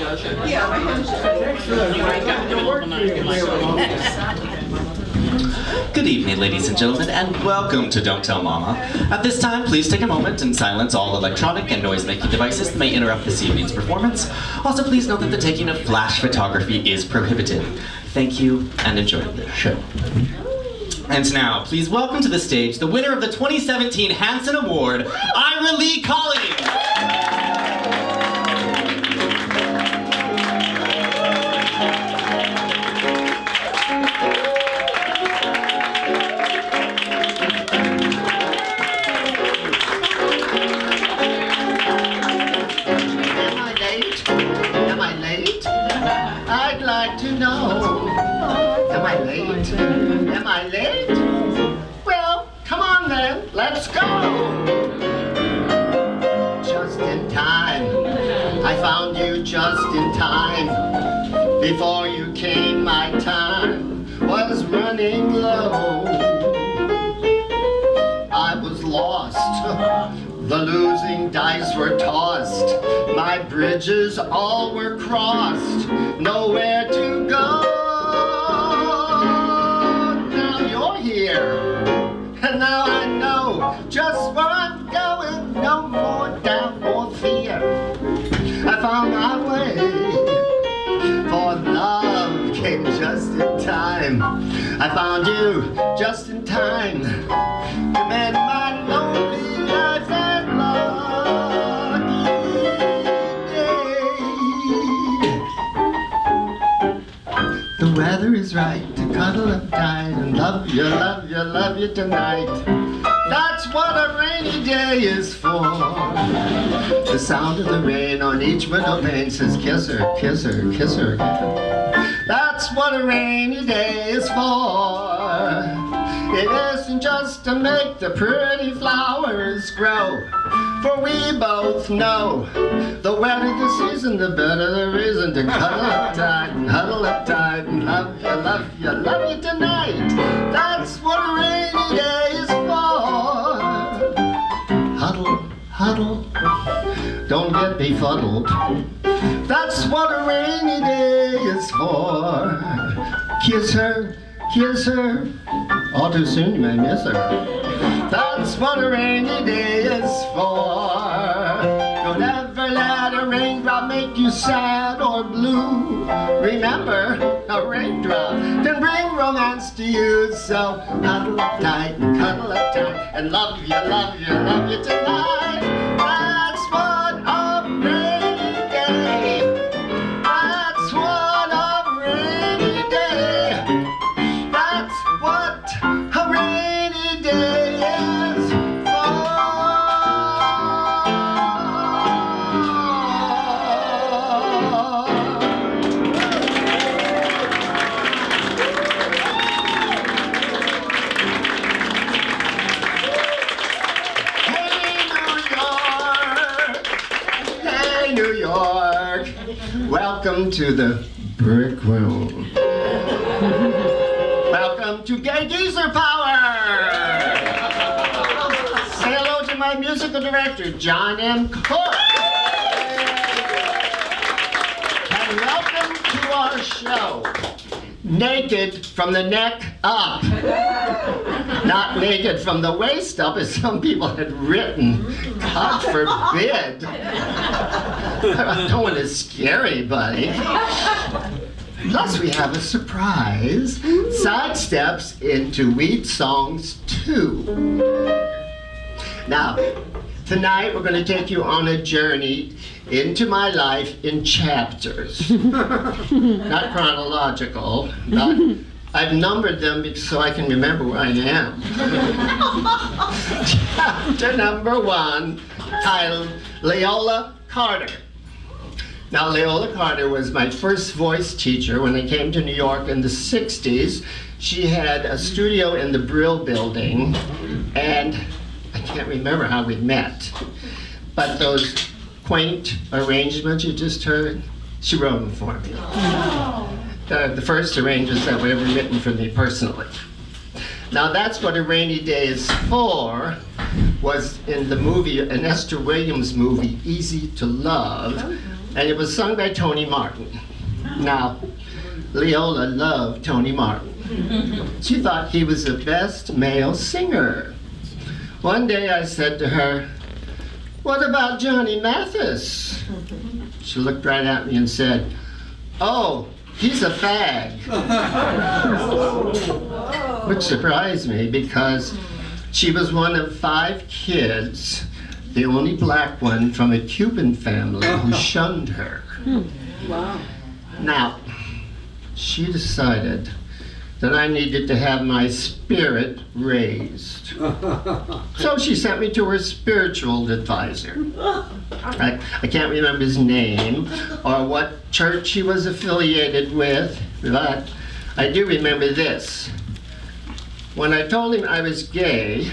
Good evening, ladies and gentlemen, and welcome to Don't Tell Mama. At this time, please take a moment and silence all electronic and noise-making devices that may interrupt this evening's performance. Also, please note that the taking of flash photography is prohibited. Thank you, and enjoy the show. And now, please welcome to the stage the winner of the 2017 Hanson Award, Ira Lee Collings. I'd like to know, am I late? Am I late? Well, come on then, let's go! Just in time, I found you just in time. Before you came, my time was running low. I was lost. The losing dice were tossed. My bridges all were crossed. Nowhere to go. Now you're here. And now I know just where I'm going. No more doubt or fear. I found my way. For love came just in time. I found you just in time. To mend my lonely life and lucky day. The weather is right to cuddle up tight and love you, love you, love you tonight. That's what a rainy day is for. The sound of the rain on each window pane says kiss her, kiss her, kiss her again. That's what a rainy day is for. It isn't just to make the pretty flowers grow. For we both know the wetter the season, the better the reason to cuddle up tight and huddle up tight and love you, love you, love you tonight. That's what a rainy day is for. Huddle, huddle, don't get befuddled. That's what a rainy day is for. Kiss her, kiss her. All too soon you may miss her. That's what a rainy day is for. Don't ever let a raindrop make you sad or blue. Remember, a raindrop can bring romance to you. So huddle up tight and cuddle up tight and love you, love you, love you tonight. That's what a rainy day. That's what a rainy day. That's what a rainy day is for. Hey New York, welcome to the Brick Room. Welcome to Gay Geezer Power! Say hello to my musical director, John M. Cook. And welcome to our show, Naked from the Neck Up. Not naked from the waist up, as some people had written. God forbid. I don't want to scare anybody. Plus, we have a surprise. Sidesteps into Weed Songs 2. Now, tonight we're going to take you on a journey into my life in chapters. Not chronological, but I've numbered them so I can remember where I am. Chapter number 1, titled Leola Carter. Now, Leola Carter was my first voice teacher when I came to New York in the 60s. She had a studio in the Brill Building, and I can't remember how we met. But those quaint arrangements you just heard, she wrote them for me. The first arrangements that were ever written for me personally. Now, That's What a Rainy Day Is For was in the movie, an Esther Williams movie, Easy to Love. and it was sung by Tony Martin. Now, Leola loved Tony Martin. She thought he was the best male singer. One day I said to her, "What about Johnny Mathis?" She looked right at me and said, "Oh, he's a fag." Which surprised me because she was one of 5 kids, the only black one from a Cuban family who shunned her. Wow. Now, she decided that I needed to have my spirit raised. So she sent me to her spiritual advisor. I can't remember his name or what church he was affiliated with, but I do remember this. When I told him I was gay,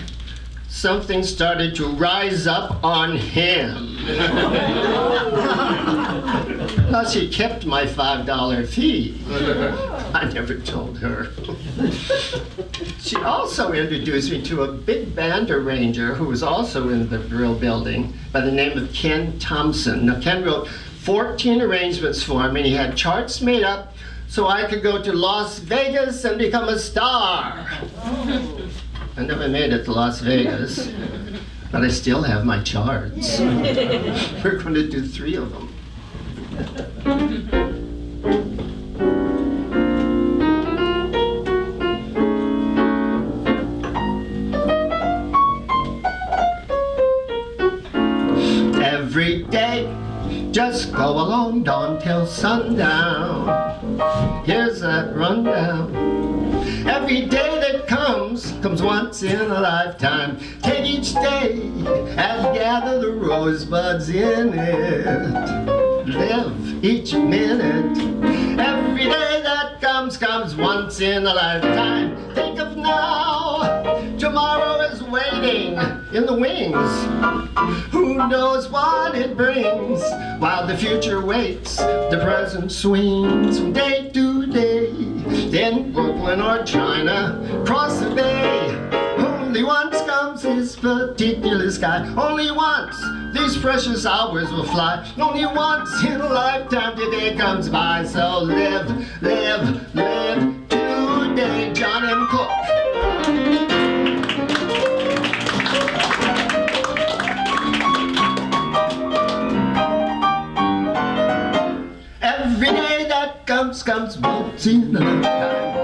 something started to rise up on him. Plus, he kept my $5 fee. I never told her. She also introduced me to a big band arranger who was also in the Brill building by the name of Ken Thompson. Now, Ken wrote 14 arrangements for me, and he had charts made up so I could go to Las Vegas and become a star. I never made it to Las Vegas, but I still have my charts. We're going to do 3 of them. Every day, just go along, dawn till sundown. Here's that rundown. Every day that comes once in a lifetime. Take each day and gather the rosebuds in it. Live each minute. Every day that comes once in a lifetime. Think of now. Tomorrow is waiting in the wings. Who knows what it brings? While the future waits, the present swings from day to day. In Brooklyn or China, across the bay. Only once comes this particular sky. Only once these precious hours will fly. Only once in a lifetime today comes by. So live, live, live today. John M. Cook. Every day that comes once in a lifetime.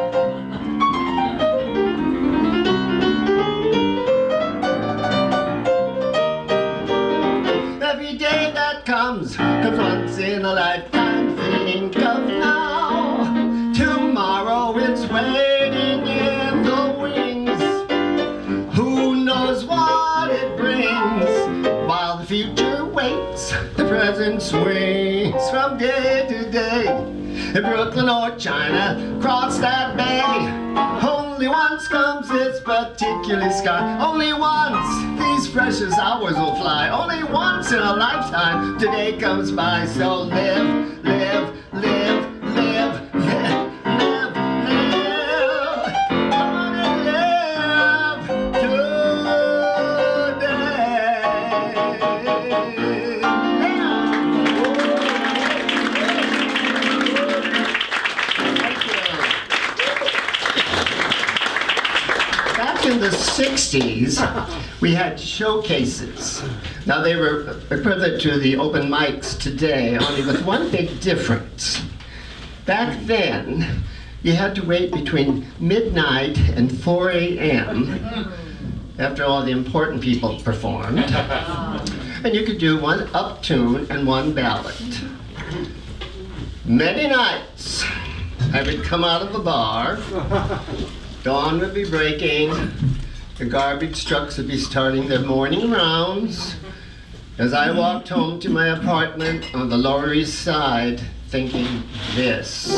Every day that comes once in a lifetime. Think of now. Tomorrow it's waiting in the wings. Who knows what it brings? While the future waits, the present swings from day to day. In Brooklyn or China, cross that bay. Only once comes this particular sky. Only once these precious hours will fly. Only once in a lifetime today comes by. So live, live, live, live, live, live, live. Come on and live Back in the 60s, we had showcases. Now they were equivalent to the open mics today, only with one big difference. Back then, you had to wait between midnight and 4 a.m. after all the important people performed. And you could do one up tune and one ballad. Many nights, I would come out of the bar. Dawn would be breaking, the garbage trucks would be starting their morning rounds, as I walked home to my apartment on the Lower East Side, thinking this.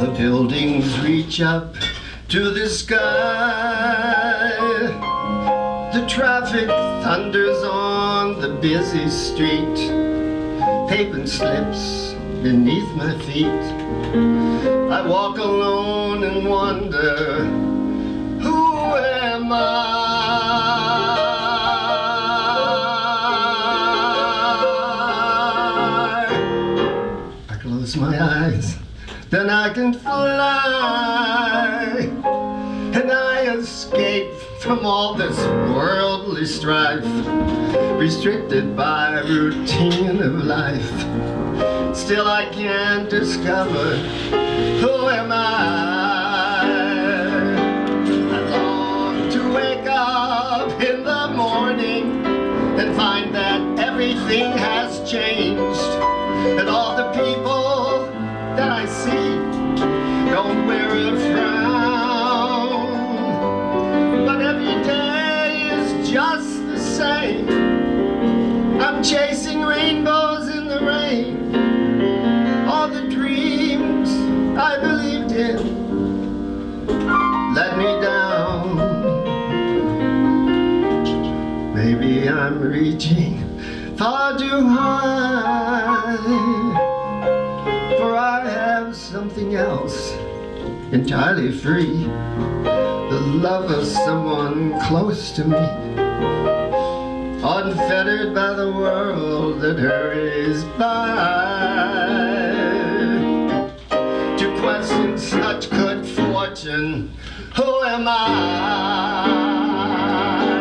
The buildings reach up to the sky. The traffic thunders on the busy street. Pavement slips beneath my feet. I walk alone and wonder who am I close my eyes, then I can fly, and I escape from all this worldly strife, restricted by routine of life. Still I can't discover who am I. I long to wake up in the morning and find that everything has changed, and all the people that I see don't wear a frown. But every day is just the same. I'm chasing rainbows in the rain. All the dreams I believed in let me down. Maybe I'm reaching far too high, for I have something else entirely free, the love of someone close to me, unfettered by the world that hurries by. To question such good fortune, who am I?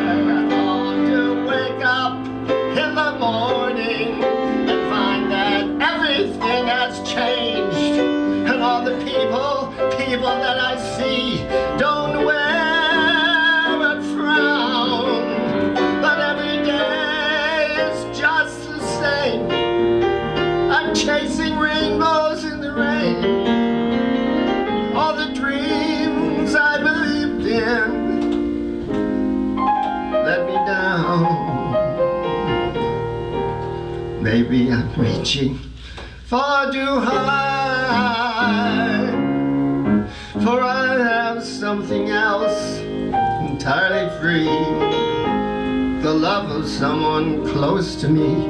I long to wake up in the morning and find that everything has changed, and all the people that I see don't wear a frown. But every day is just the same. I'm chasing rainbows in the rain. All the dreams I believed in let me down. Maybe I'm reaching far too high, for I have something else entirely free, the love of someone close to me,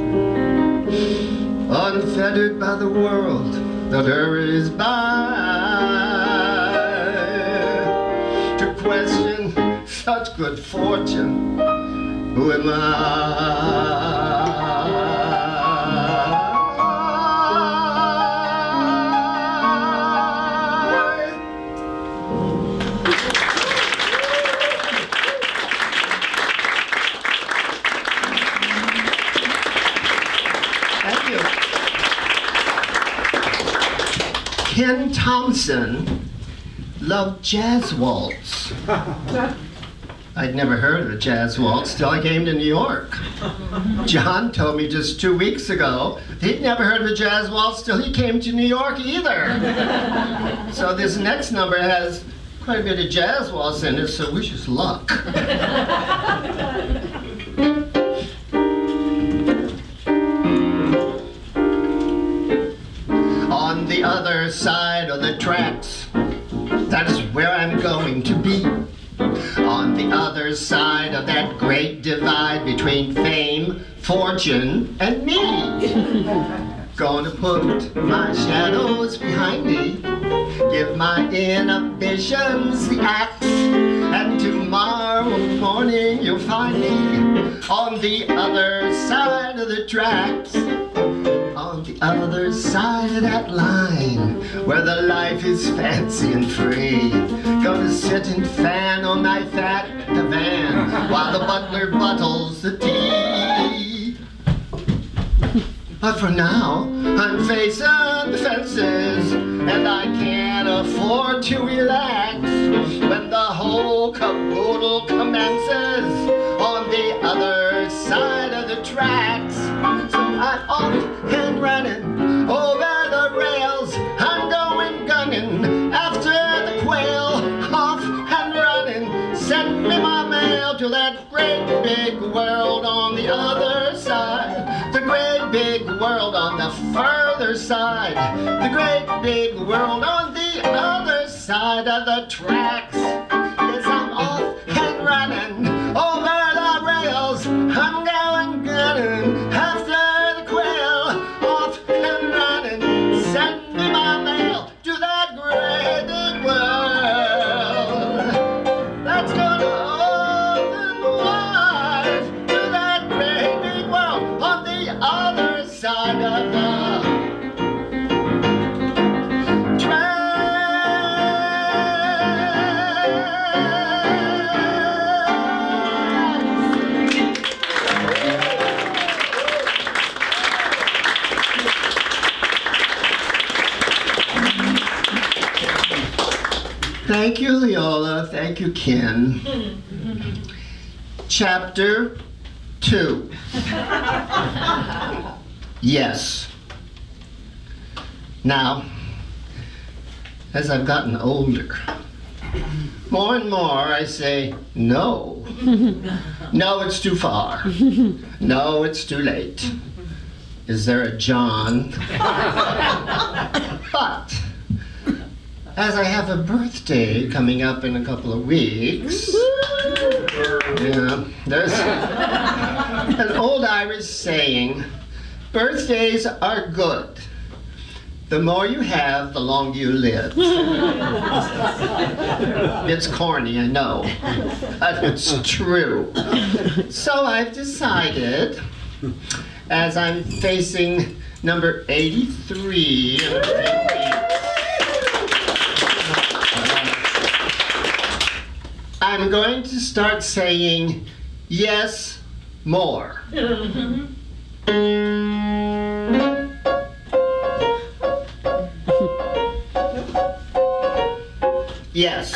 unfettered by the world that hurries by. To question such good fortune, who am I? Thank you. Ken Thompson loved jazz waltz. I'd never heard of a jazz waltz till I came to New York. John told me just 2 weeks ago he'd never heard of a jazz waltz till he came to New York either. So this next number has quite a bit of jazz waltz in it, so wish us luck. On the other side of the tracks, that is where I'm going to be. On the other side of that great divide between fame, fortune, and me. Gonna put my shadows behind me, give my inhibitions the axe, and tomorrow morning you'll find me on the other side of the tracks. On the other side of that line, where the life is fancy and free. Gonna sit and fan on my fat divan while the butler bottles the tea. But for now, I'm facing the fences, and I can't afford to relax when the whole caboodle commences on the other side of the tracks. So I'm off and running over the rails. I'm going gunning after the quail. Off and running, send me my mail to that great big world on the other side. The great big world on the further side. The great big world on the other side of the tracks. Yes, I'm off and running over the rails. I'm going gunning after the quail. Off and running, send me my mail to that great big world that's gonna Thank you, Leola. Thank you, Ken. Chapter 2. Yes. Now, as I've gotten older, more and more I say, no. No, it's too far. No, it's too late. Is there a John? But, as I have a birthday coming up in a couple of weeks, there's an old Irish saying, birthdays are good. The more you have, the longer you live. It's corny, I know, but it's true. So I've decided, as I'm facing number 83 in a few weeks, I'm going to start saying yes more. Yes.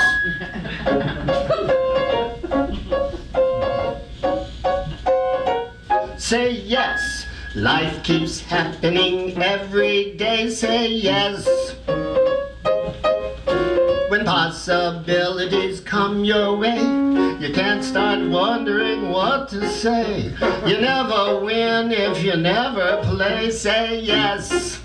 Say yes. Life keeps happening every day. Say yes. When possibilities come your way, you can't start wondering what to say. You never win if you never play. Say yes.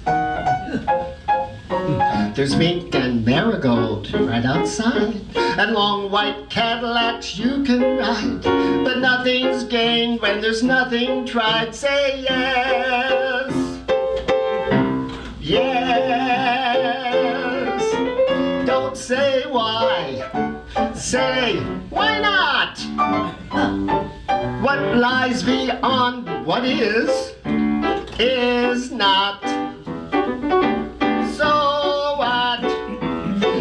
There's mink and marigold right outside, and long white Cadillacs you can ride. But nothing's gained when there's nothing tried. Say yes. Yes. Don't say why. Say, why not? What lies beyond what is not.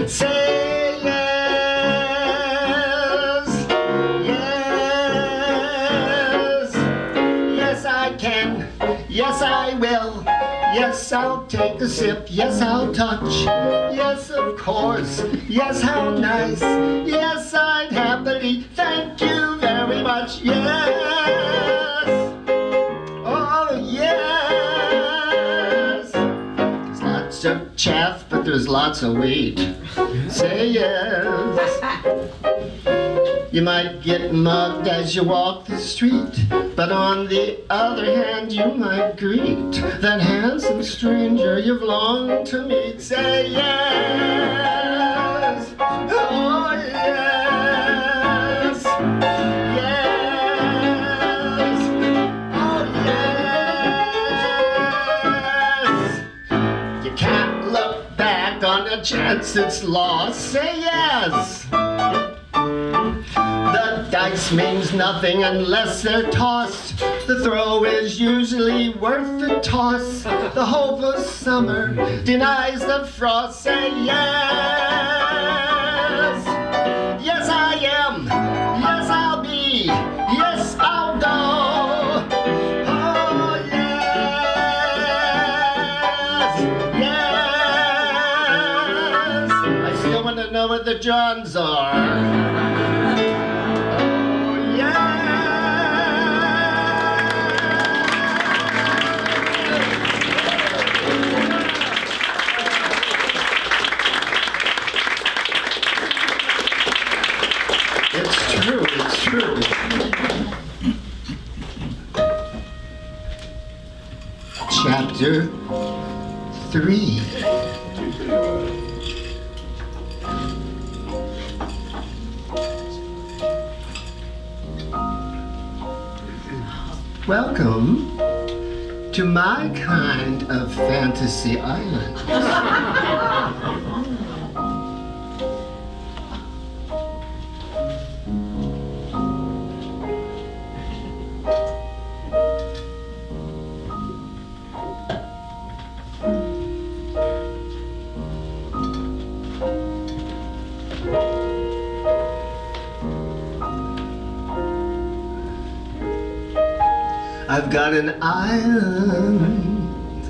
Say yes, yes, yes I can, yes I will, yes I'll take a sip, yes I'll touch, yes of course, yes how nice, yes I'd happily, thank you very much, yes, oh yes, there's lots of chaff but there's lots of weight. Say yes. You might get mugged as you walk the street, but on the other hand you might greet that handsome stranger you've longed to meet. Say yes. Oh yes. Yes. Oh yes. You can't look back on a chance it's lost. Say yes. The dice means nothing unless they're tossed. The throw is usually worth the toss. The hope of summer denies the frost. Say yes. Yes I am. Yes I'll be. Yes I'll go. Oh yes. Yes. I still want to know what the Johns are. It's true. Chapter 3. Welcome to my kind of fantasy island. I've got an island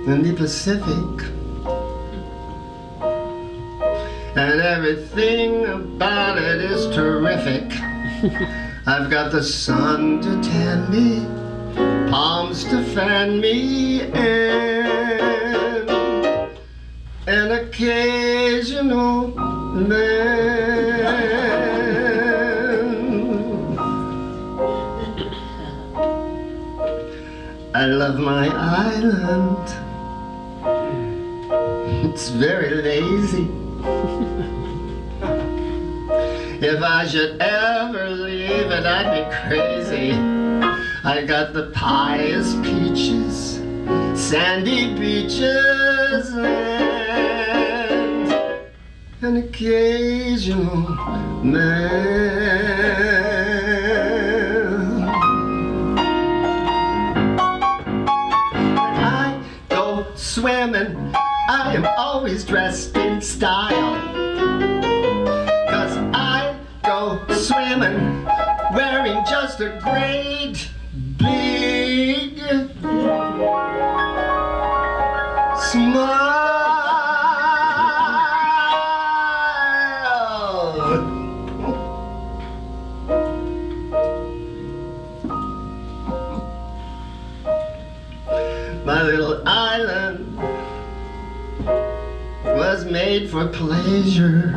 in the Pacific. and everything about it is terrific. I've got the sun to tan me, palms to fan me, and an occasional man. I love my island. It's very lazy. If I should ever leave it, I'd be crazy. I got the pious peaches, sandy beaches, and an occasional man. Swimming, I am always dressed in style, 'cause I go swimming wearing just a great big smile. My little island was made for pleasure,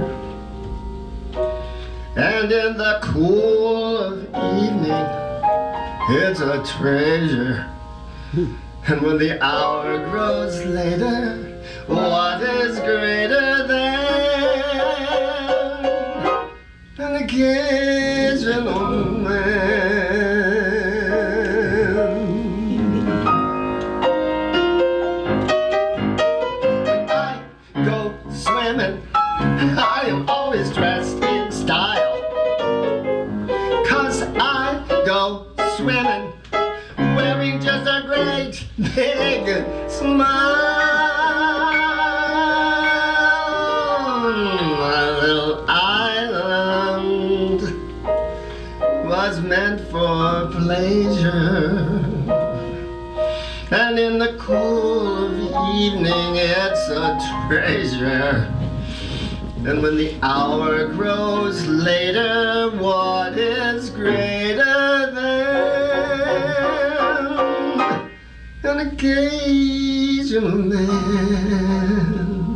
and in the cool of evening, it's a treasure. And when the hour grows later, what is greater than an occasional man? I am always dressed in style, 'cause I go swimming wearing just a great big smile. My little island was meant for pleasure, and in the cool of evening it's a treasure. And when the hour grows later, what is greater than an occasional man?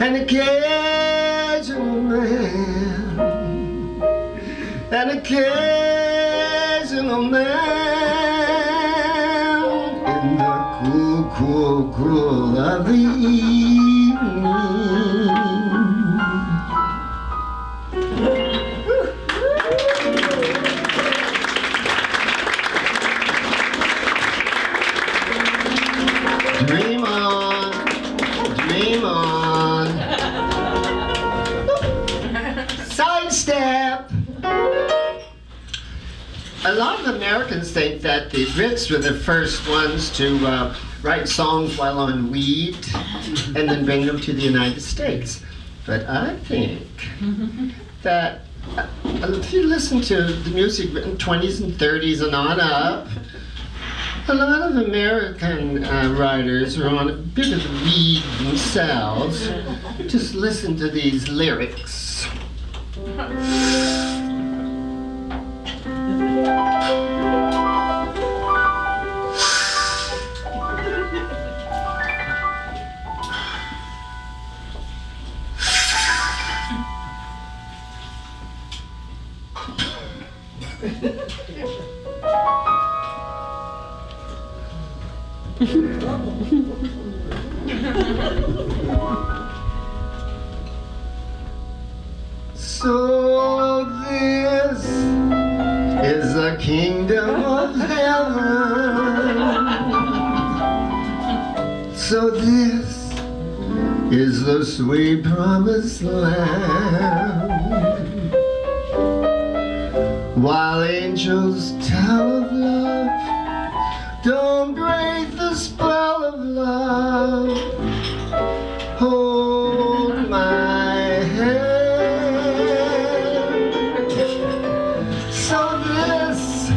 An occasional man. An occasional man in the cool, cool, cool of the evening. Dream on, dream on. Sidestep. A lot of Americans think that the Brits were the first ones to write songs while on weed and then bring them to the United States. But I think that if you listen to the music written 20s and 30s and on up, a lot of American writers are on a bit of the weed themselves. Just listen to these lyrics. So this is the kingdom of heaven. So this is the sweet promised land. While angels tell of love, don't break the spell of love. Hold my hand. So this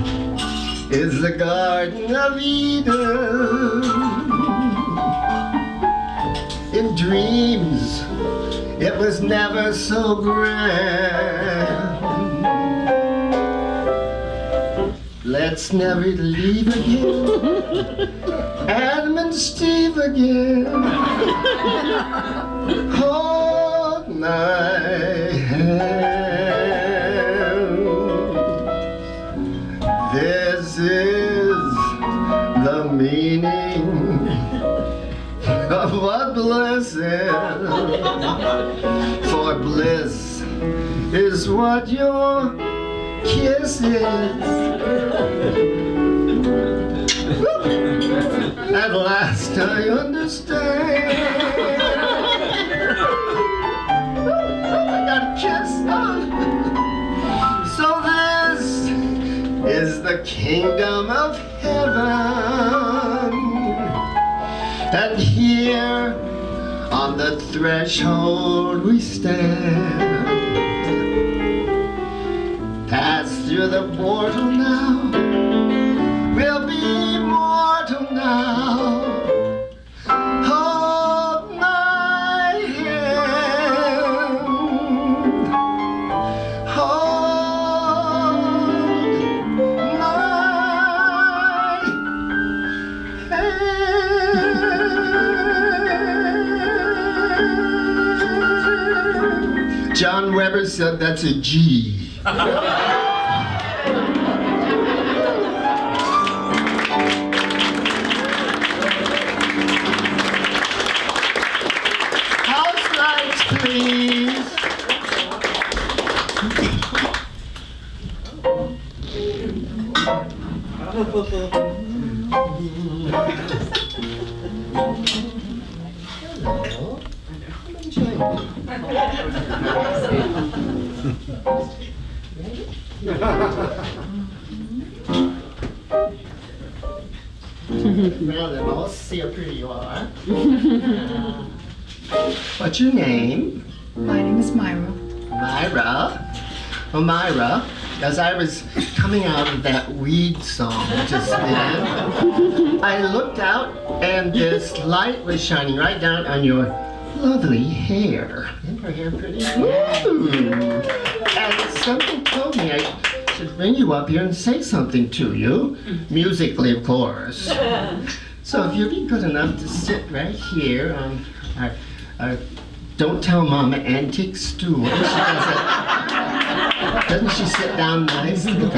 is the Garden of Eden. In dreams it was never so grand. Let's never leave again, Adam and Steve again. Hold my hand. This is the meaning of what bliss is. For bliss is what your kiss is. At last I understand. I got a kiss. So this is the kingdom of heaven. And here on the threshold we stand. Pass through the portal now, we'll be mortal now. Hold my hand. Hold my hand. John Weber said that's a G. House lights, please. Hello. Well, then, let's see how pretty you are. What's your name? My name is Myra. Myra. Oh, Myra, as I was coming out of that weed song just then, I looked out and this light was shining right down on your lovely hair. Isn't her hair pretty? Ooh. And something told me I should bring you up here and say something to you, musically, of course. So if you'd be good enough to sit right here on our Don't Tell Mama antique stool. Doesn't she sit down nice? Look at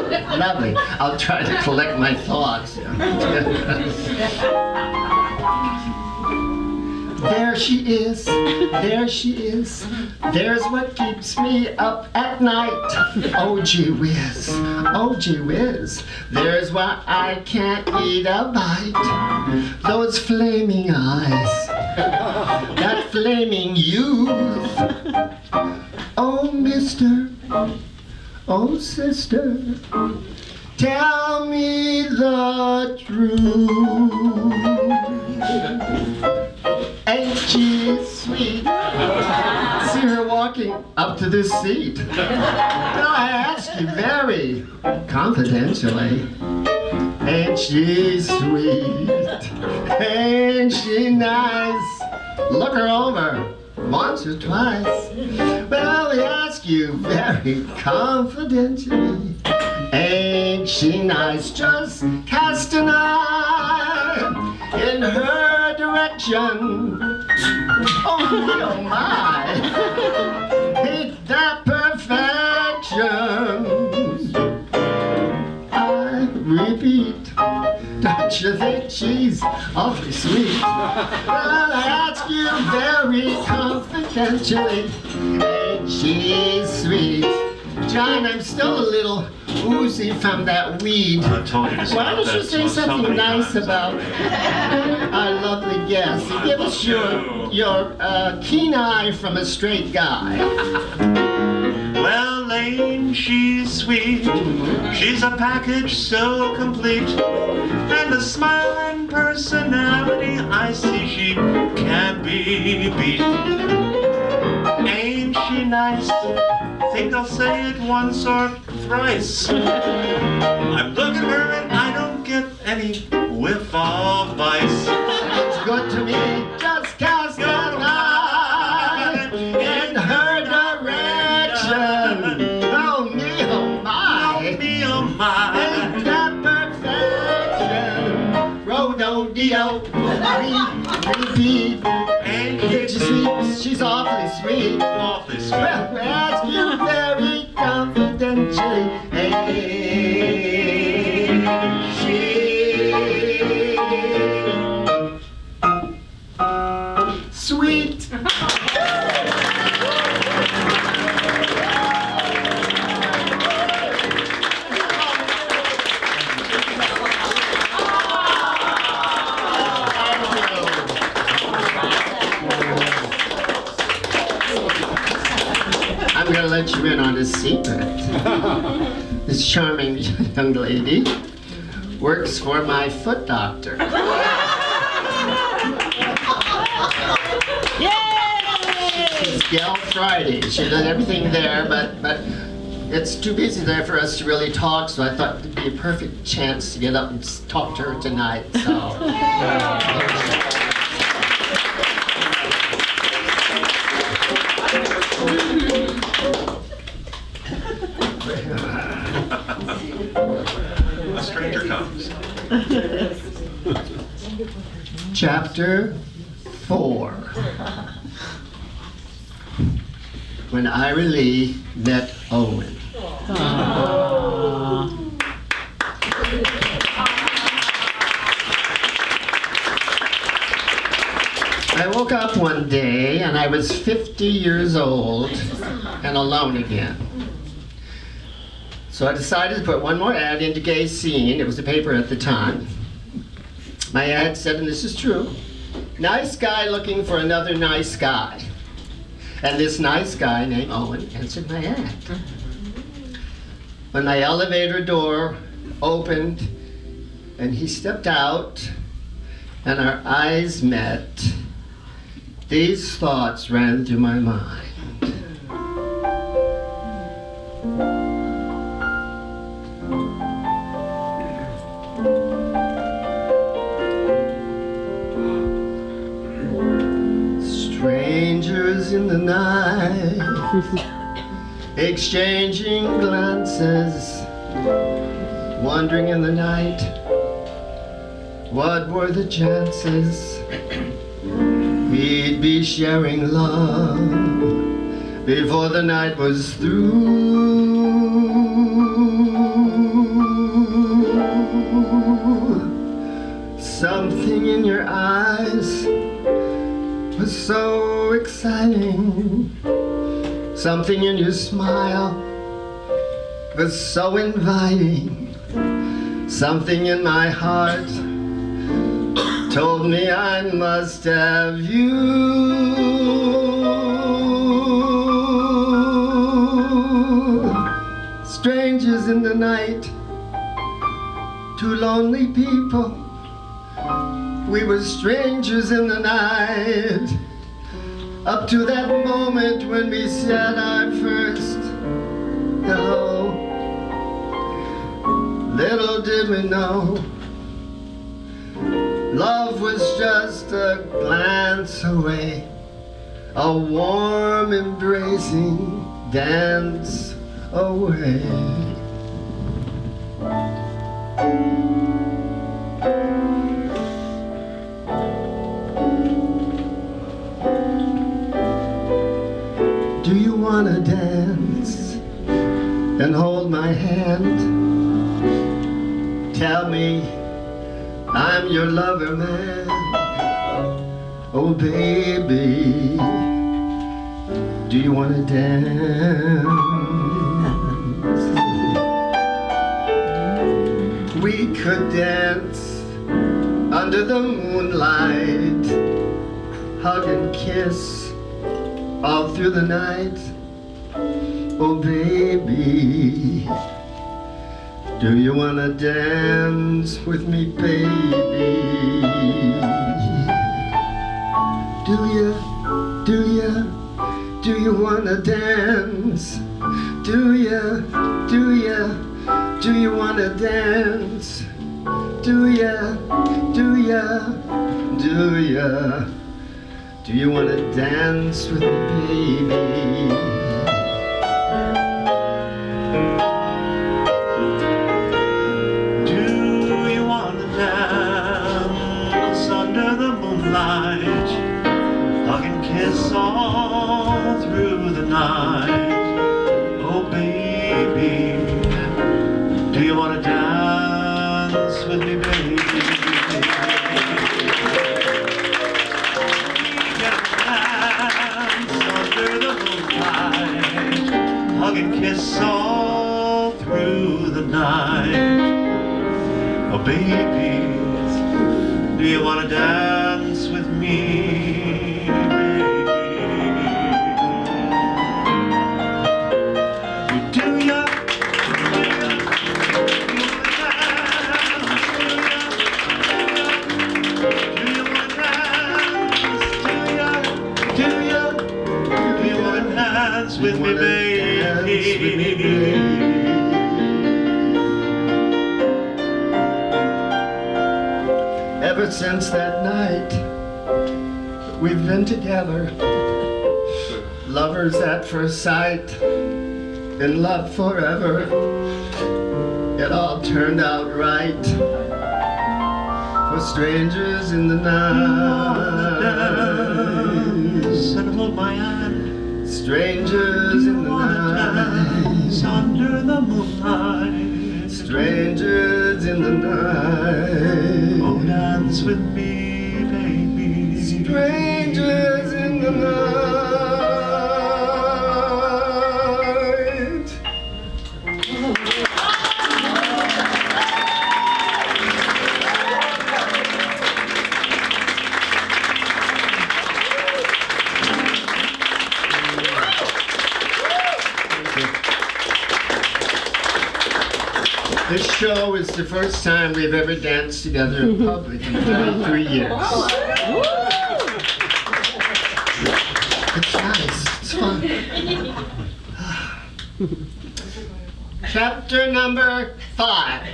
that. Lovely. I'll try to collect my thoughts. There she is, there she is. There's what keeps me up at night. Oh gee whiz, oh gee whiz. There's why I can't eat a bite. Those flaming eyes, that flaming youth. Oh mister, oh sister, tell me the truth. Ain't she sweet? See her walking up to this seat. Now I ask you very confidentially, ain't she sweet? Ain't she nice? Look her over once or twice. But I only ask you very confidentially, ain't she nice? Just cast an eye in her direction. Oh my, ain't that perfection? I repeat, don't you think she's awfully sweet? Well, I ask you very confidentially, ain't she sweet? John, I'm still a little woozy from that weed. I told you to Why don't stop you that say so something many nice times. about our lovely guest? Give us your keen eye from a straight guy. Well, ain't she sweet? She's a package so complete. And a smile and personality, I see she can't be beat. Ain't she nice? Think I'll say it once or thrice. I look at her and I don't get any whiff of vice. It's good to me, just cast an eye Repeat. Ain't She's sweet. She's awfully sweet. awfully sweet. Well, we ask you very confidentially. Sweet. I'm going to let you in on a secret. This charming young lady works for my foot doctor. It's Gal Friday. She does everything there, but it's too busy there for us to really talk, so I thought it'd be a perfect chance to get up and talk to her tonight. So. A stranger comes. Chapter 4. When Ira Lee met Owen. I woke up one day and I was 50 years old and alone again. So I decided to put one more ad into Gay Scene. It was the paper at the time. My ad said, and this is true, nice guy looking for another nice guy. And this nice guy named Owen answered my ad. When my elevator door opened and he stepped out and our eyes met, these thoughts ran through my mind. Strangers in the night, exchanging glances, wandering in the night, what were the chances we'd be sharing love before the night was through? Something in your eyes was so exciting. Something in your smile was so inviting. Something in my heart told me I must have you. Strangers in the night, two lonely people. We were strangers in the night, up to that moment when we said our first hello. Little did we know, love was just a glance away, a warm embracing dance away. Do you wanna dance and hold my hand? Tell me I'm your lover, man. Oh baby, do you wanna dance? We could dance under the moonlight, hug and kiss all through the night. Oh baby, do you wanna dance with me, baby? Do you wanna dance? Do you wanna dance? Do you wanna dance with me, baby? Do you wanna dance under the moonlight, hug and kiss all through the night. Oh baby, do you want to dance with me, baby? Under the moonlight, hug and kiss all through the night. Oh baby, do you want to dance with me, baby? Do ya? Do you want to dance with me, baby? Ever since that night, we've been together, lovers at first sight, in love forever. It all turned out right for strangers in the night. And hold my hand. Strangers in the night. Under the moonlight. Strangers in the night. Oh, dance with me, baby. Strangers in the night. This show is the first time we've ever danced together in public in 33 years. It's nice. It's fun. Chapter number 5.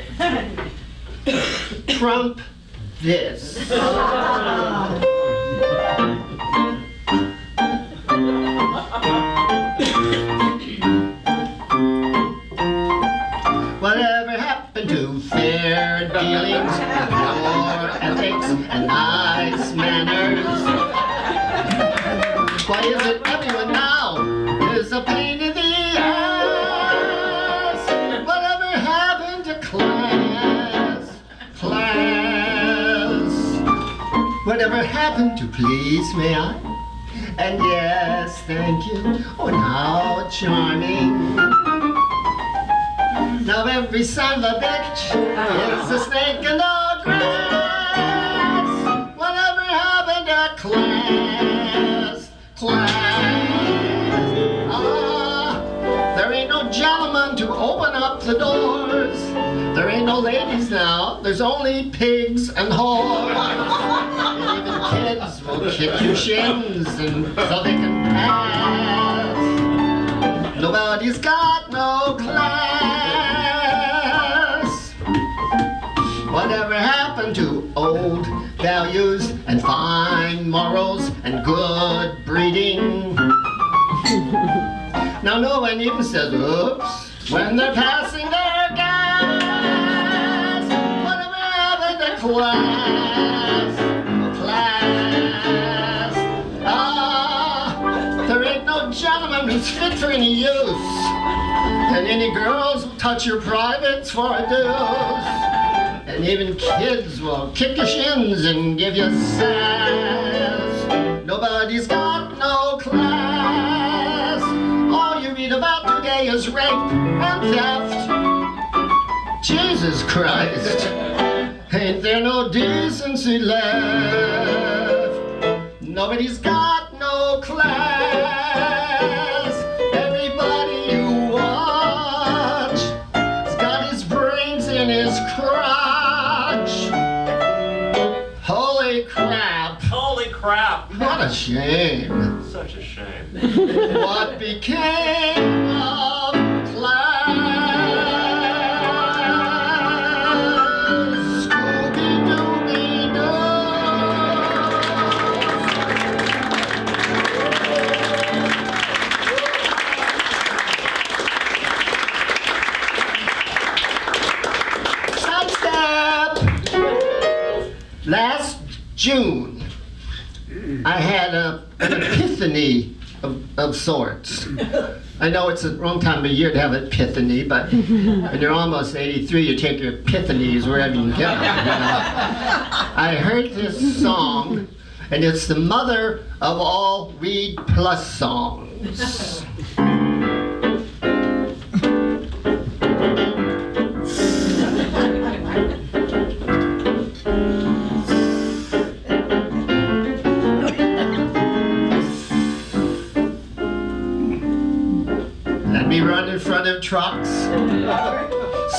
Trump this. Whatever happened to fair dealings, pure ethics, and nice manners? Why is it everyone now is a pain in the ass? Whatever happened to class? Class. Whatever happened to please, may I? And yes, thank you. Oh, and how charming. Now every son of a bitch is a snake in the grass. Whatever happened to class? Class. Ah, there ain't no gentleman to open up the doors. There ain't no ladies now. There's only pigs and whores. And even kids will kick your shins and so they can pass. Nobody's got no class. Whatever happened to old values and fine morals and good breeding? Now no one even says oops when they're passing their gas. Whatever happened to class? Class. Ah, there ain't no gentleman who's fit for any use. And any girls will touch your privates for a deuce. And even kids will kick your shins and give you sass. Nobody's got no class. All you read about today is rape and theft. Jesus Christ, ain't there no decency left? Nobody's got no class. Everybody you watch has got his brains in his crotch. Holy crap. Holy crap! What a shame. Such a shame. What became of class? Scooby-Dooby-Doo. Sidestep. Last June, I had an epiphany of sorts. I know it's the wrong time of year to have an epiphany, but when you're almost 83, you take your epiphanies wherever you can get them. You know? I heard this song, and it's the mother of all Read Plus songs. Let me run in front of trucks,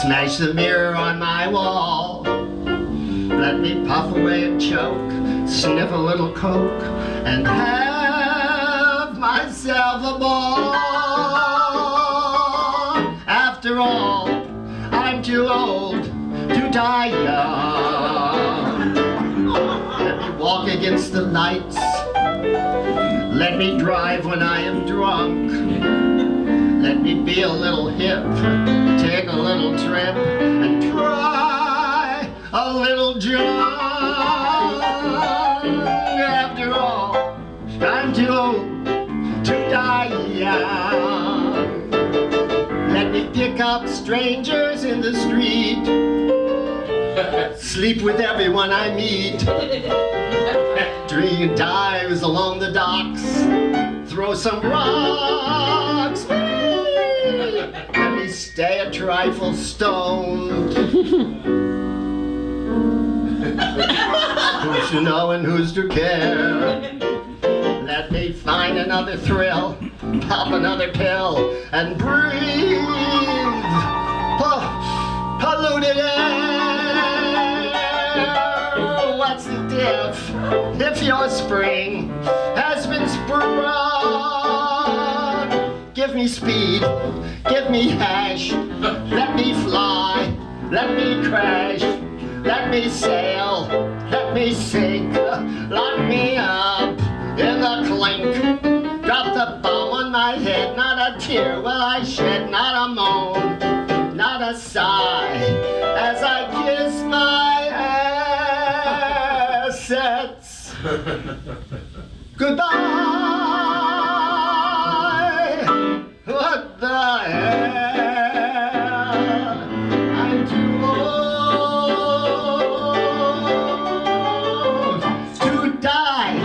smash the mirror on my wall. Let me puff away and choke, sniff a little coke, and have myself a ball. After all, I'm too old to die young. Let me walk against the lights. Let me drive when I am drunk. Let me be a little hip, take a little trip, and try a little junk. After all, I'm too old to die young. Let me pick up strangers in the street, sleep with everyone I meet, drink dives along the docks, throw some rocks. Let me stay a trifle stoned. Who's to know and who's to care? Let me find another thrill, pop another pill, and breathe polluted air. What's the diff if your spring has been sprung? Give me speed, give me hash, let me fly, let me crash, let me sail, let me sink, lock me up in the clink. Drop the bomb on my head, not a tear will I shed, not a moan, not a sigh, as I kiss my assets. Goodbye. What the hell? I'm too old to die.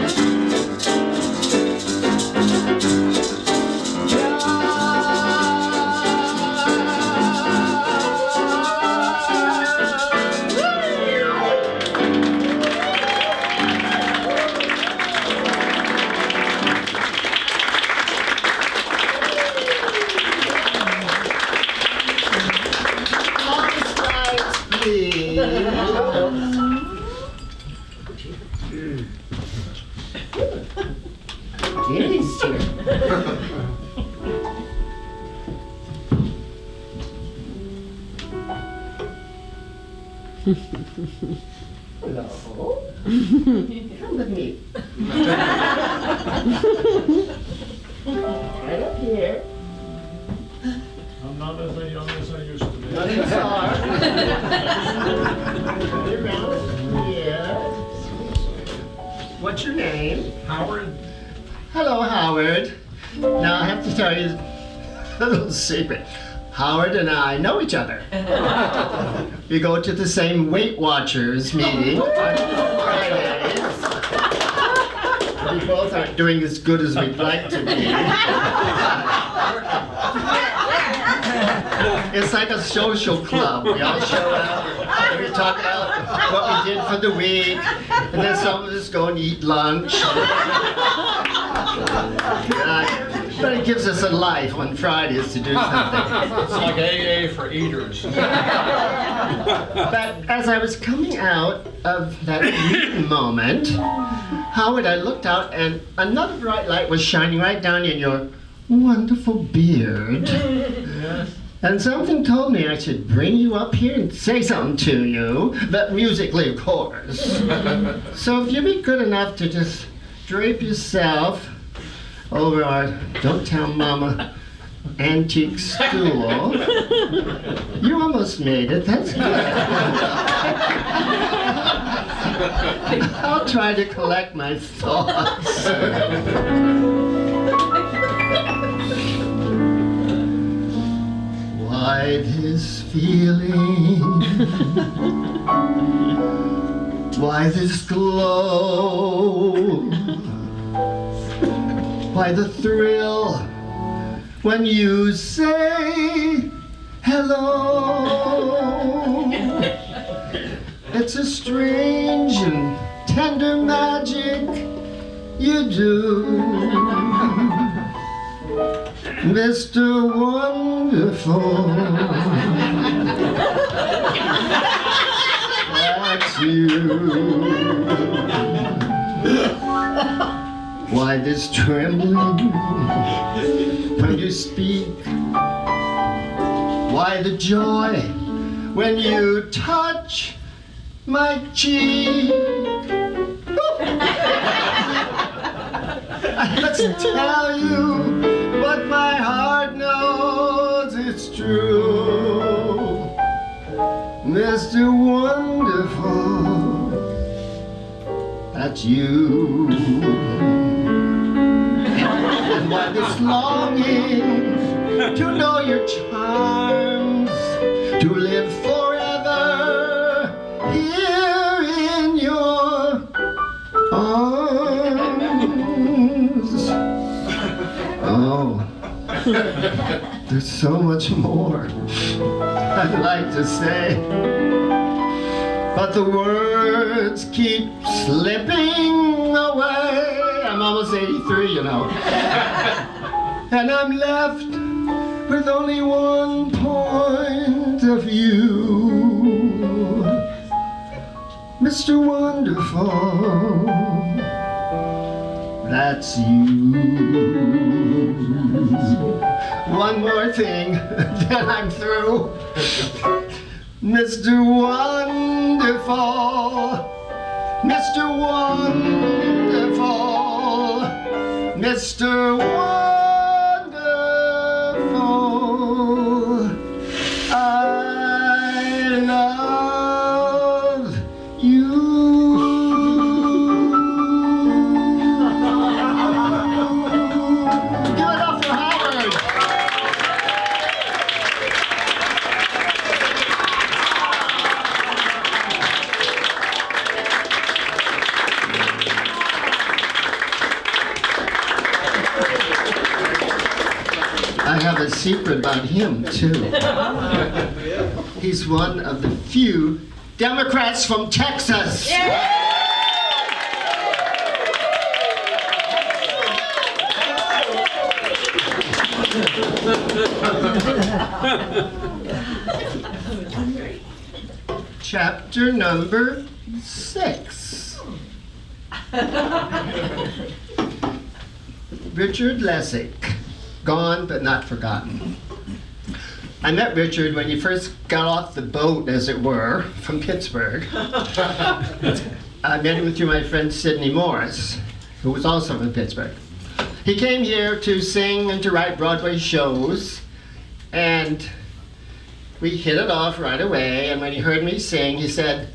Jenny's here. Hello. Come with me. Right up here. I'm not as young as I used to be. Nothing far. Around here. What's your name? Howard? Hello, Howard. Now I have to tell you a little secret. Howard and I know each other. We go to the same Weight Watchers meeting on Fridays. We both aren't doing as good as we'd like to be. It's like a social club. We all show up, and we talk about what we did for the week, and then some of us go and eat lunch. But it gives us a life on Fridays to do something. It's like AA for eaters. But as I was coming out of that meeting moment, Howard, I looked out and another bright light was shining right down in your wonderful beard. Yes. And something told me I should bring you up here and say something to you, but musically, of course. So if you'd be good enough to just drape yourself over our Don't Tell Mama antique stool. You almost made it, that's good. I'll try to collect my thoughts. Why this feeling? Why this glow? Why the thrill when you say hello? It's a strange and tender magic you do, Mr. Wonderful. That's you. Why this trembling when you speak? Why the joy when you touch my cheek? I must tell you, but my heart knows it's true, Mr. Wonderful, that's you. And why this longing to know your charms, to live forever here in your arms. Oh, there's so much more I'd like to say, but the words keep slipping away. I'm almost 83, you know. And I'm left with only one point of view, Mr. Wonderful, that's you. One more thing, then I'm through. Mr. Wonderful, Mr. Wonderful, Mr. Wonderful, I love you. Give it up for Howard. I have a secret about him, too. He's one of the few Democrats from Texas. Chapter number 6. Richard Lessig, gone but not forgotten. I met Richard when he first got off the boat, as it were, from Pittsburgh. I met him through my friend Sidney Morris, who was also from Pittsburgh. He came here to sing and to write Broadway shows, and we hit it off right away, and when he heard me sing, he said,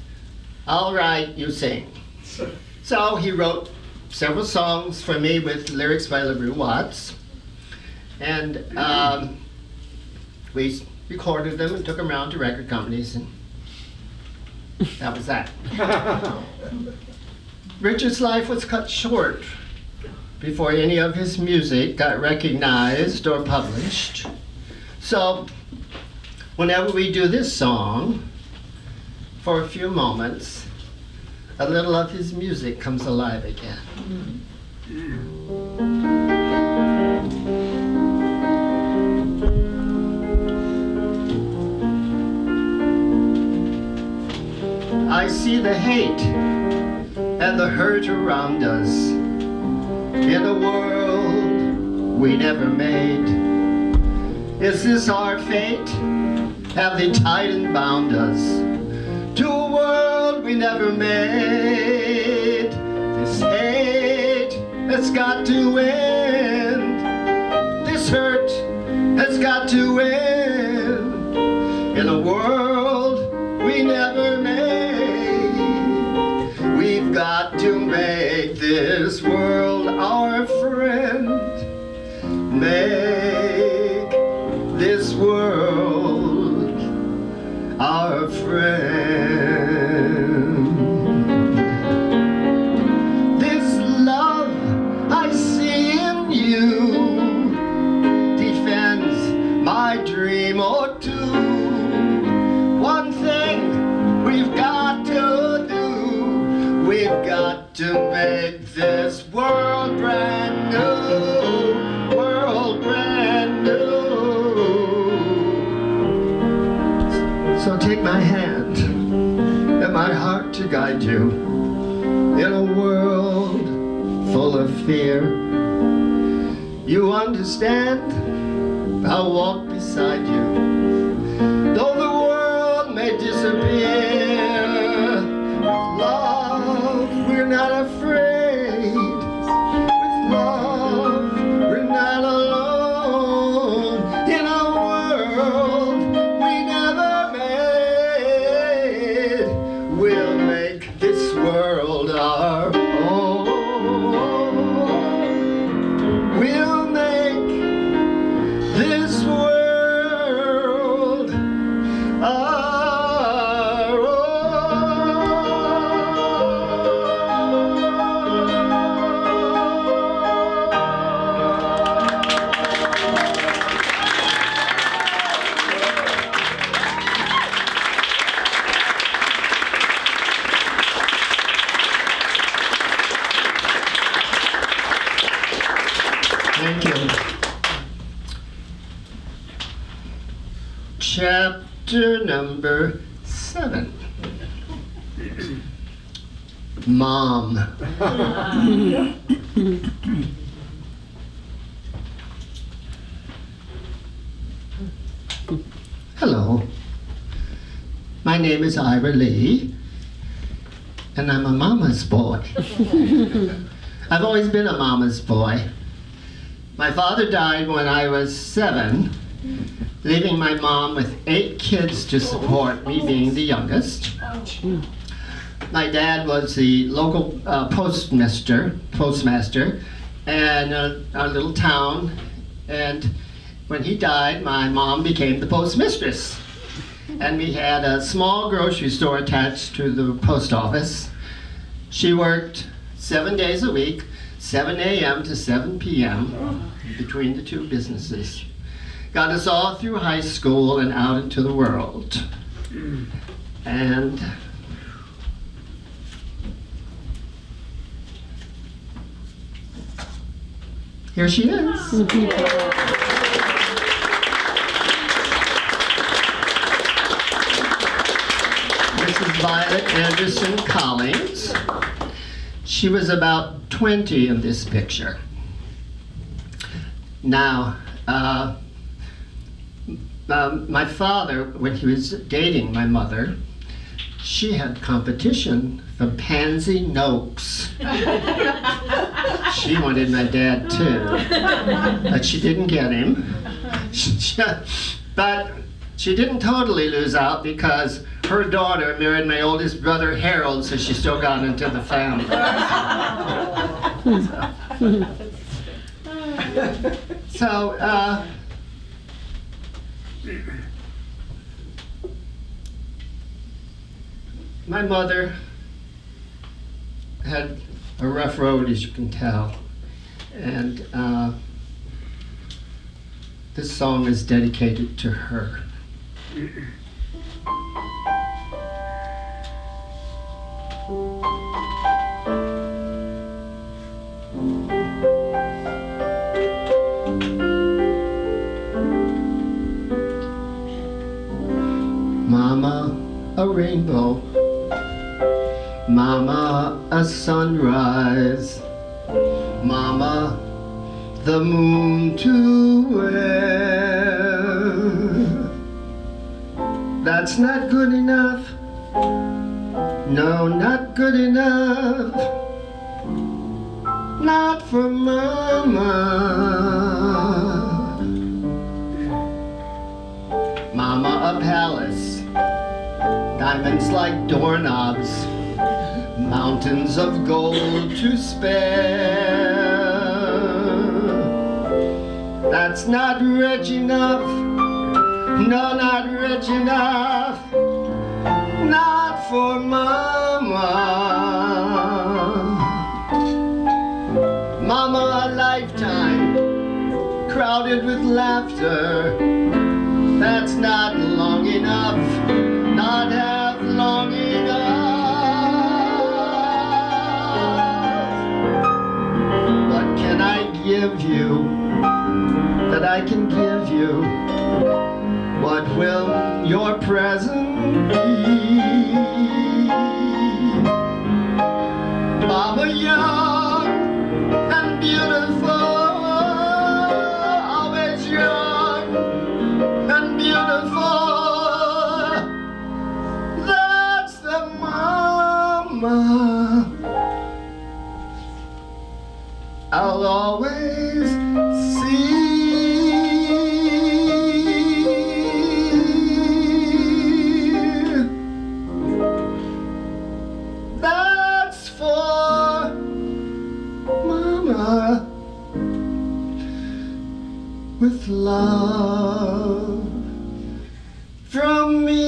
"All right, you sing." So he wrote several songs for me with lyrics by LaRue Watts, and we recorded them and took them around to record companies, and that was that. Richard's life was cut short before any of his music got recognized or published. So whenever we do this song, for a few moments, a little of his music comes alive again. I see the hate and the hurt around us in a world we never made. Is this our fate? Have they tied and bound us to a world we never made? This hate has got to end. This hurt has got to end in a world we never made. We this world our friend. Make this world our friend. This love I see in you defends my dream or two. One thing we've got to do, we've got to make this world brand new, world brand new. So take my hand and my heart to guide you in a world full of fear. You understand? I'll walk beside you, though the world may disappear. With love, we're not afraid. With love, we're not alone. In a world we never made, we'll make this world our own. We'll make this world our Thank you. Chapter number 7. Mom. Hello. My name is Ira Lee, and I'm a mama's boy. I've always been a mama's boy. My father died when I was 7, leaving my mom with 8 kids to support, me being the youngest. My dad was the local postmaster in our little town, and when he died, my mom became the postmistress. And we had a small grocery store attached to the post office. She worked 7 days a week, 7 a.m. to 7 p.m. between the two businesses. Got us all through high school and out into the world. And here she is. Mrs. Violet Anderson Collings. She was about 20 in this picture. Now, my father, when he was dating my mother, she had competition from Pansy Noakes. She wanted my dad too, but she didn't get him. But she didn't totally lose out because her daughter married my oldest brother Harold, so she still got into the family. So, my mother had a rough road, as you can tell, and this song is dedicated to her. Mama, a rainbow. Mama, a sunrise. Mama, the moon to wear. That's not good enough. No, not good enough. Not for Mama. Mama, a palace. Diamonds like doorknobs. mountains of gold to spare. That's not rich enough, no, not rich enough, not for Mama. Mama, a lifetime crowded with laughter, that's not long enough, not half long enough. What can I give you that I can give you? What will your present be? Mama, young and beautiful, always young and beautiful. That's the Mama I'll always see. That's for Mama, with love from me.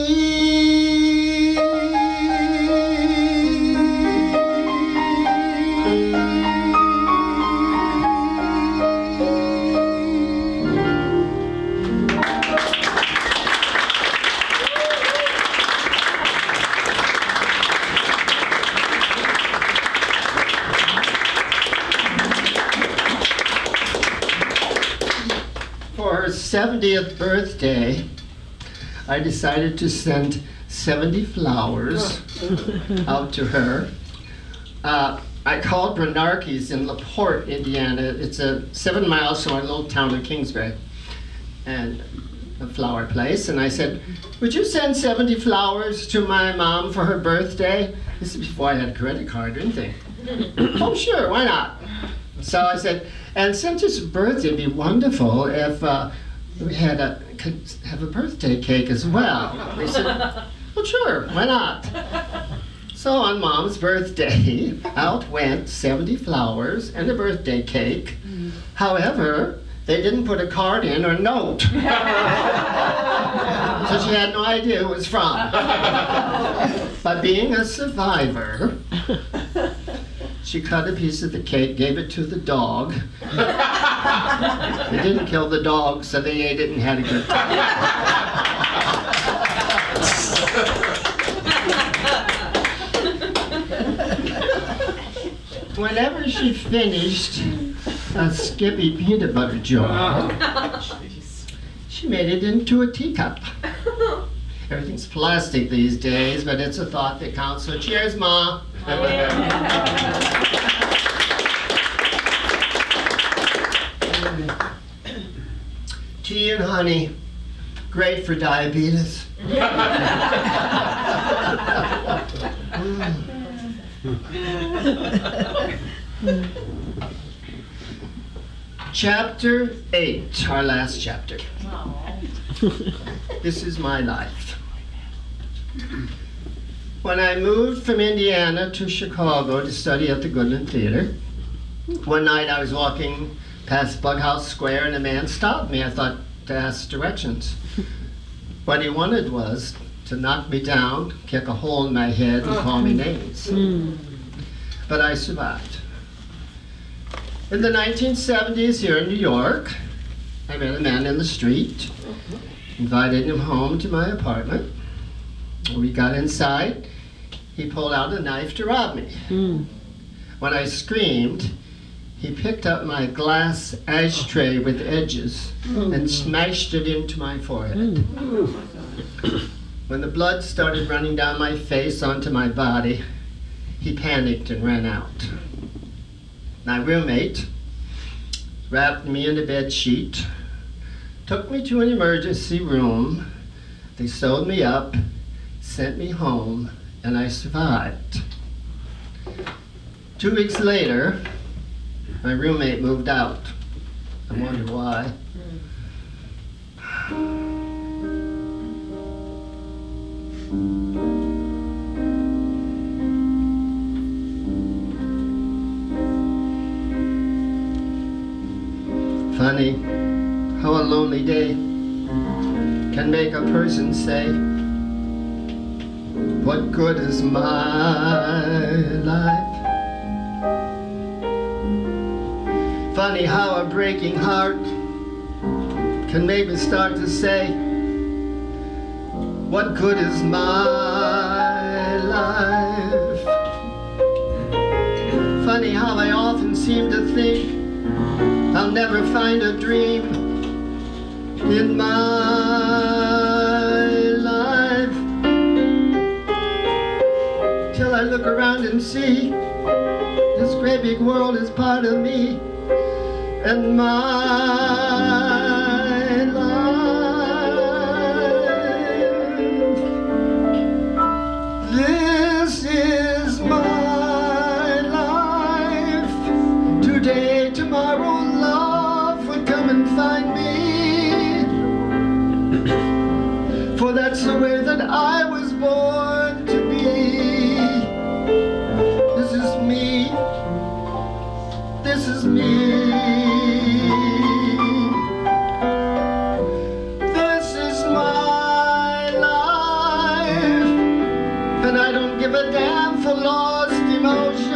For her 70th birthday, I decided to send 70 flowers out to her. I called Bernarke's in LaPorte, Indiana. It's 7 miles from our little town of Kingsbury, and a flower place. And I said, would you send 70 flowers to my mom for her birthday? This is before I had a credit card or anything. Oh, sure, why not? So I said, and since it's a birthday, it'd be wonderful if we could have a birthday cake as well. They said, well, sure, why not? So on Mom's birthday, out went 70 flowers and a birthday cake. However, they didn't put a card in or note. So she had no idea who it was from. But being a survivor, she cut a piece of the cake, gave it to the dog. They didn't kill the dog, so they ate it and had a good time. Whenever she finished a Skippy peanut butter jar, she made it into a teacup. Everything's plastic these days, but it's a thought that counts. So cheers, Ma. Tea and honey, great for diabetes. Chapter 8, our last chapter. This is my life. When I moved from Indiana to Chicago to study at the Goodland Theater, one night I was walking past Bughouse Square and a man stopped me. I thought to ask directions. What he wanted was to knock me down, kick a hole in my head, and call me names. But I survived. In the 1970s here in New York, I met a man in the street, invited him home to my apartment. We got inside. He pulled out a knife to rob me. When I screamed, he picked up my glass ashtray with edges and smashed it into my forehead. When the blood started running down my face onto my body, he panicked and ran out. My roommate wrapped me in a bed sheet, took me to an emergency room. They sewed me up, sent me home, and I survived. 2 weeks later, my roommate moved out. I wonder why. Funny how a lonely day can make a person say, what good is my life? Funny how a breaking heart can make me start to say, what good is my life? Funny how I often seem to think I'll never find a dream in my life, till I look around and see this great big world is part of me and my life. This is my life. Today, tomorrow, love would come and find me. For that's the way that I was born to be. This is me. This is me. This is my life. And I don't give a damn for lost emotions.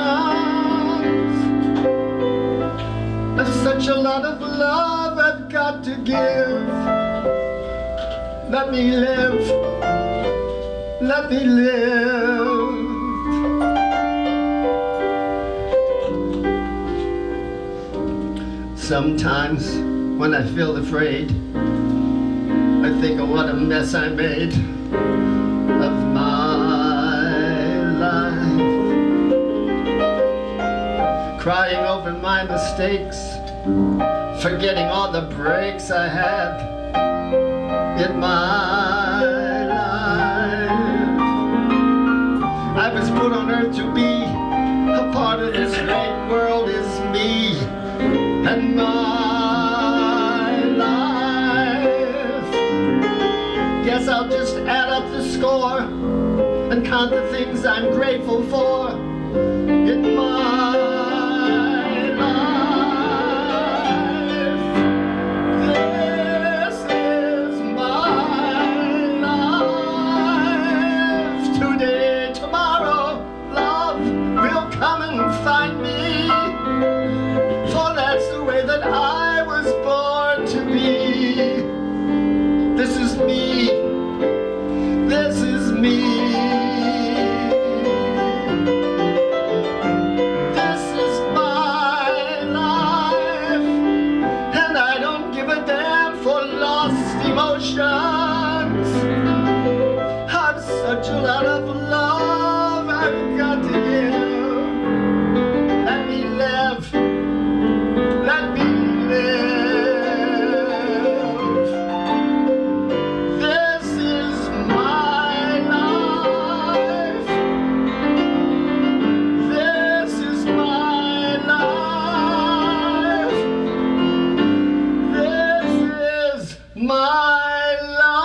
There's such a lot of love I've got to give. Let me live. Let me live. Sometimes when I feel afraid, I think of what a mess I made of my life. Crying over my mistakes, forgetting all the breaks I had in my life. I was put on earth to be a part of this great world is me and my life. Guess I'll just add up the score and count the things I'm grateful for in my life. This is my life. Today, tomorrow, love will come and find me. For that's the way that I was born to be. This is me. This is me. This is my life. And I don't give a damn for lost emotions. I've such a lot of love I've got to give. Let me live. Let me live. This is my life. This is my life. This is my life.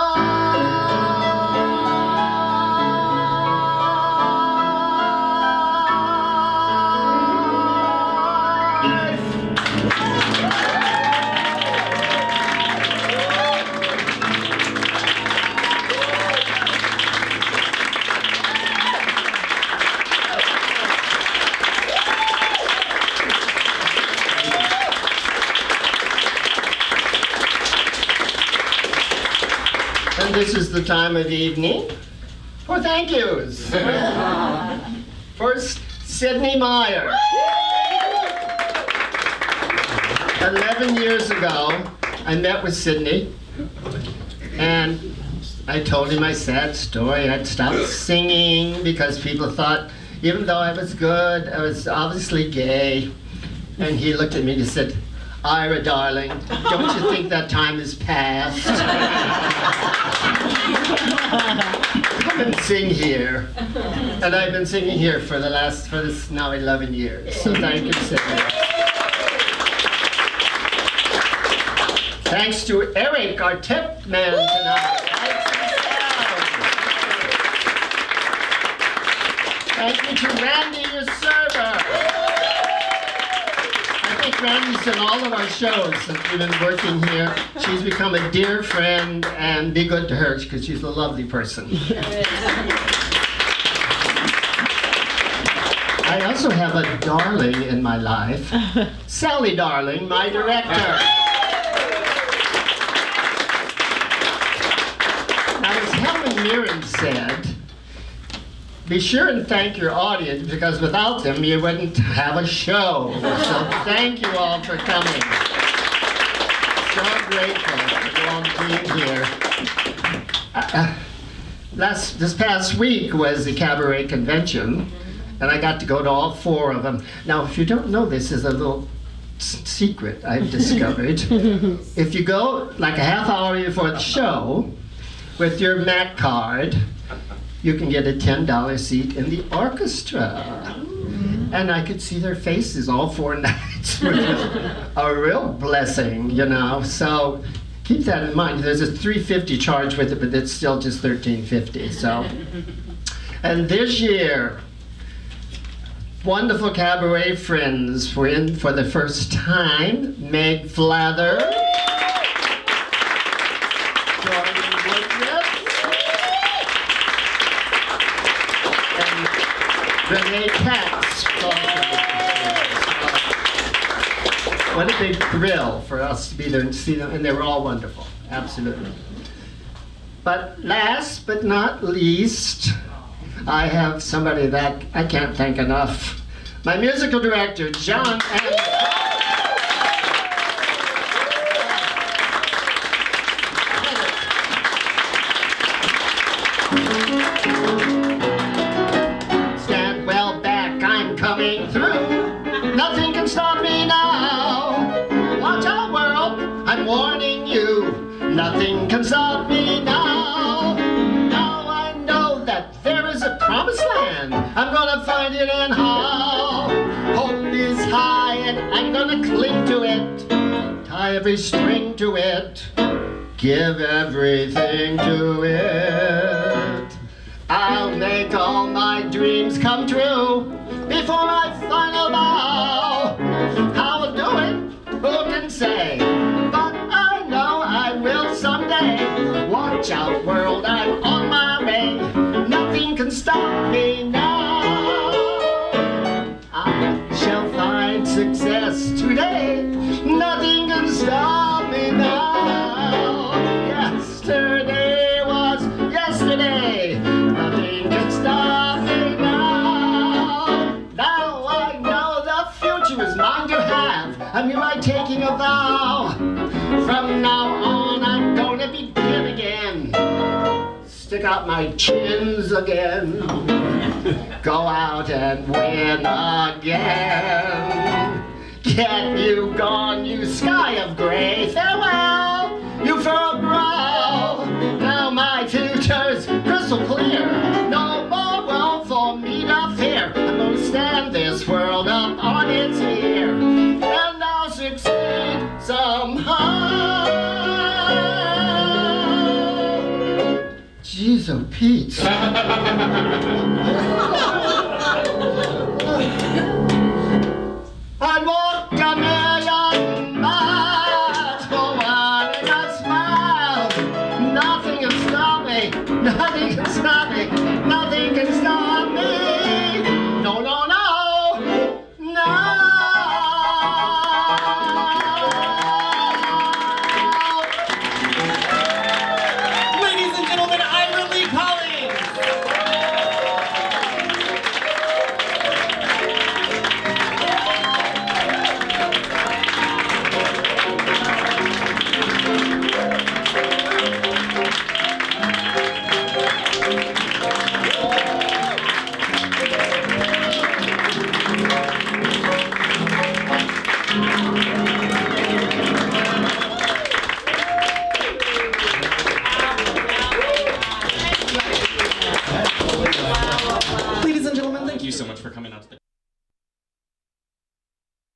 And this is the time of evening for thank yous. First, Sydney Meyer. 11 years ago, I met with Sydney, and I told him my sad story. I'd stopped singing because people thought, even though I was good, I was obviously gay. And he looked at me and he said, Ira, darling, don't you think that time is past? Come and sing here. And I've been singing here for this now 11 years. So thank you, Sydney. Thanks to Eric, our tip man tonight. Thank you to Randy, your server. I my friends in all of our shows since we've been working here. She's become a dear friend, and be good to her because she's a lovely person. I also have a darling in my life, Sally Darling, my director. Now, as Helen Mirren said, be sure and thank your audience because without them you wouldn't have a show. So thank you all for coming. So grateful for you all being here. This past week was the cabaret convention, and I got to go to all 4 of them. Now, if you don't know, this is a little secret I've discovered. If you go like a half hour before the show with your MAC card, you can get a $10 seat in the orchestra. And I could see their faces all 4 nights, which was a real blessing, you know. So keep that in mind. There's a $3.50 charge with it, but it's still just $13.50. So, and this year, wonderful cabaret friends were in for the first time. Meg Flather, Jordan Woodruff, and Renee Katz. What a big thrill for us to be there and see them, and they were all wonderful, absolutely. But last but not least, I have somebody that I can't thank enough. My musical director, John M. Stand well back, I'm coming through. Nothing can stop me now. Watch out, world, I'm warning you. Nothing can stop me now. Now I know that there is a promised land. I'm gonna find it and how. Hope is high and I'm gonna cling to it. Tie every string to it. Give everything to it. I'll make all my dreams come true before my final bow. How I'll do it, who can say? But I know I will someday. Watch out, world, I'm on my way. Nothing can stop me now. I shall find success today. Nothing can stop me now. Yesterday was yesterday. Nothing can stop me now. Now I know the future is mine to have. I'm hereby taking a vow. From now on I'm gonna begin again. Stick out my chins again. Go out and win again. Get you gone, you sky of gray. Farewell, you furrowed brow. Now my future's crystal clear. No more world for me to fear. I'm gonna stand this world up on its ear. And I'll succeed somehow. Jeez, oh Pete. And